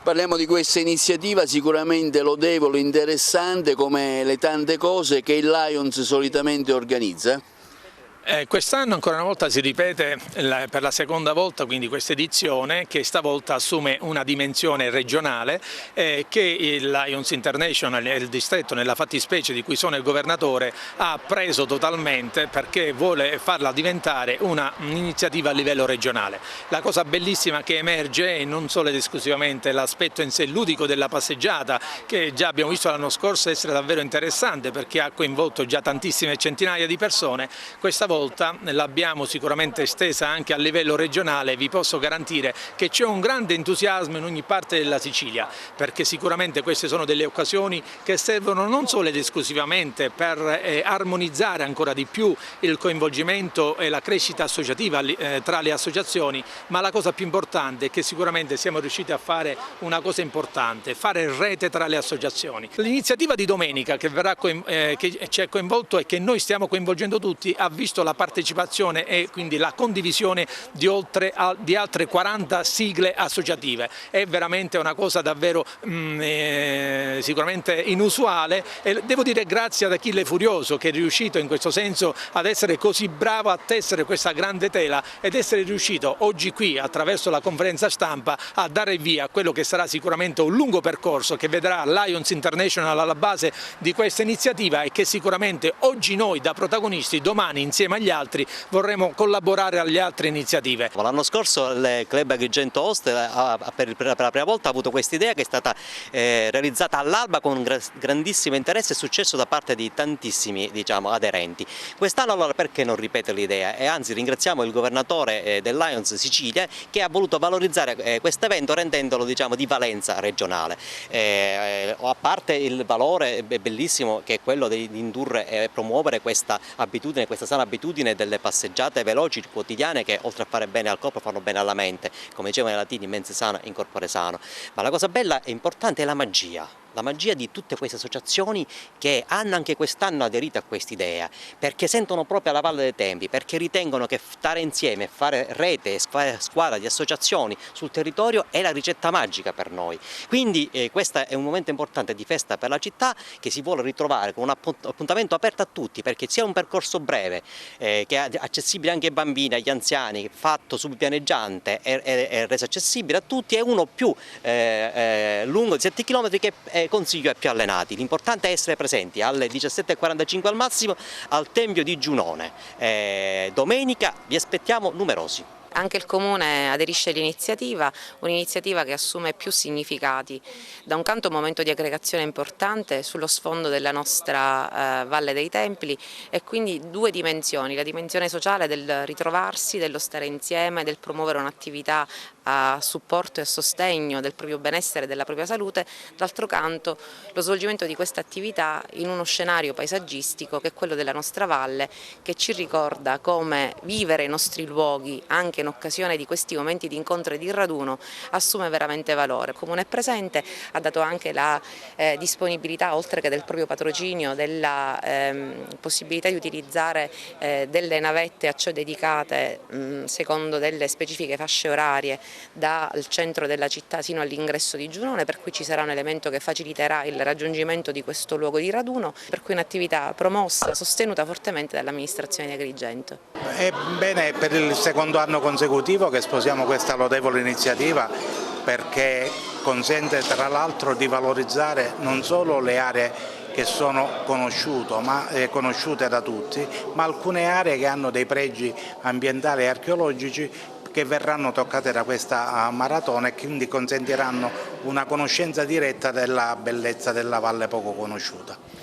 Parliamo di questa iniziativa sicuramente lodevole, interessante, come le tante cose che il Lions solitamente organizza. Quest'anno ancora una volta si ripete per la seconda volta, quindi questa edizione, che stavolta assume una dimensione regionale che il Lions International e il distretto, nella fattispecie di cui sono il governatore, ha preso totalmente perché vuole farla diventare un'iniziativa a livello regionale. La cosa bellissima che emerge è non solo ed esclusivamente l'aspetto in sé ludico della passeggiata, che già abbiamo visto l'anno scorso essere davvero interessante perché ha coinvolto già tantissime centinaia di persone. Questa volta l'abbiamo sicuramente estesa anche a livello regionale. Vi posso garantire che c'è un grande entusiasmo in ogni parte della Sicilia, perché sicuramente queste sono delle occasioni che servono non solo ed esclusivamente per armonizzare ancora di più il coinvolgimento e la crescita associativa tra le associazioni, ma la cosa più importante è che sicuramente siamo riusciti a fare una cosa importante, fare rete tra le associazioni. L'iniziativa di domenica che ci ha coinvolto e che noi stiamo coinvolgendo tutti ha visto la partecipazione e quindi la condivisione di altre 40 sigle associative. È veramente una cosa davvero sicuramente inusuale, e devo dire grazie ad Achille Furioso, che è riuscito in questo senso ad essere così bravo a tessere questa grande tela ed essere riuscito oggi qui attraverso la conferenza stampa a dare via a quello che sarà sicuramente un lungo percorso che vedrà Lions International alla base di questa iniziativa, e che sicuramente oggi noi da protagonisti, domani insieme agli altri vorremmo collaborare alle altre iniziative. L'anno scorso il Club Agrigento Host per la prima volta ha avuto questa idea, che è stata realizzata all'alba con grandissimo interesse e successo da parte di tantissimi, diciamo, aderenti. Quest'anno allora perché non ripetere l'idea? E anzi ringraziamo il governatore del Lions Sicilia che ha voluto valorizzare questo evento rendendolo, diciamo, di valenza regionale. A parte il valore bellissimo che è quello di indurre e promuovere questa abitudine, questa sana abitudine delle passeggiate veloci quotidiane che oltre a fare bene al corpo fanno bene alla mente, come dicevano i latini, mens sana in corpore sano. Ma la cosa bella e importante è la magia di tutte queste associazioni che hanno anche quest'anno aderito a quest'idea, perché sentono proprio la Valle dei Tempii, perché ritengono che stare insieme, fare rete, squadra di associazioni sul territorio è la ricetta magica per noi. Quindi questo è un momento importante di festa per la città che si vuole ritrovare con un appuntamento aperto a tutti, perché sia un percorso breve, che è accessibile anche ai bambini, agli anziani, fatto subpianeggiante e reso accessibile a tutti, e uno più lungo di 7 km che consiglio ai più allenati. L'importante è essere presenti alle 17:45 al massimo al Tempio di Giunone. Domenica vi aspettiamo numerosi. Anche il Comune aderisce all'iniziativa, un'iniziativa che assume più significati. Da un canto un momento di aggregazione importante sullo sfondo della nostra Valle dei Templi, e quindi due dimensioni: la dimensione sociale del ritrovarsi, dello stare insieme, del promuovere un'attività a supporto e a sostegno del proprio benessere e della propria salute; d'altro canto lo svolgimento di questa attività in uno scenario paesaggistico che è quello della nostra valle, che ci ricorda come vivere i nostri luoghi anche in occasione di questi momenti di incontro e di raduno assume veramente valore. Il Comune è presente, ha dato anche la disponibilità, oltre che del proprio patrocinio, della possibilità di utilizzare delle navette a ciò dedicate secondo delle specifiche fasce orarie dal centro della città sino all'ingresso di Giunone, per cui ci sarà un elemento che faciliterà il raggiungimento di questo luogo di raduno, per cui un'attività promossa, sostenuta fortemente dall'amministrazione di Agrigento. È bene per il secondo anno consecutivo che sposiamo questa lodevole iniziativa, perché consente tra l'altro di valorizzare non solo le aree che sono conosciute da tutti, ma alcune aree che hanno dei pregi ambientali e archeologici che verranno toccate da questa maratona e quindi consentiranno una conoscenza diretta della bellezza della valle poco conosciuta.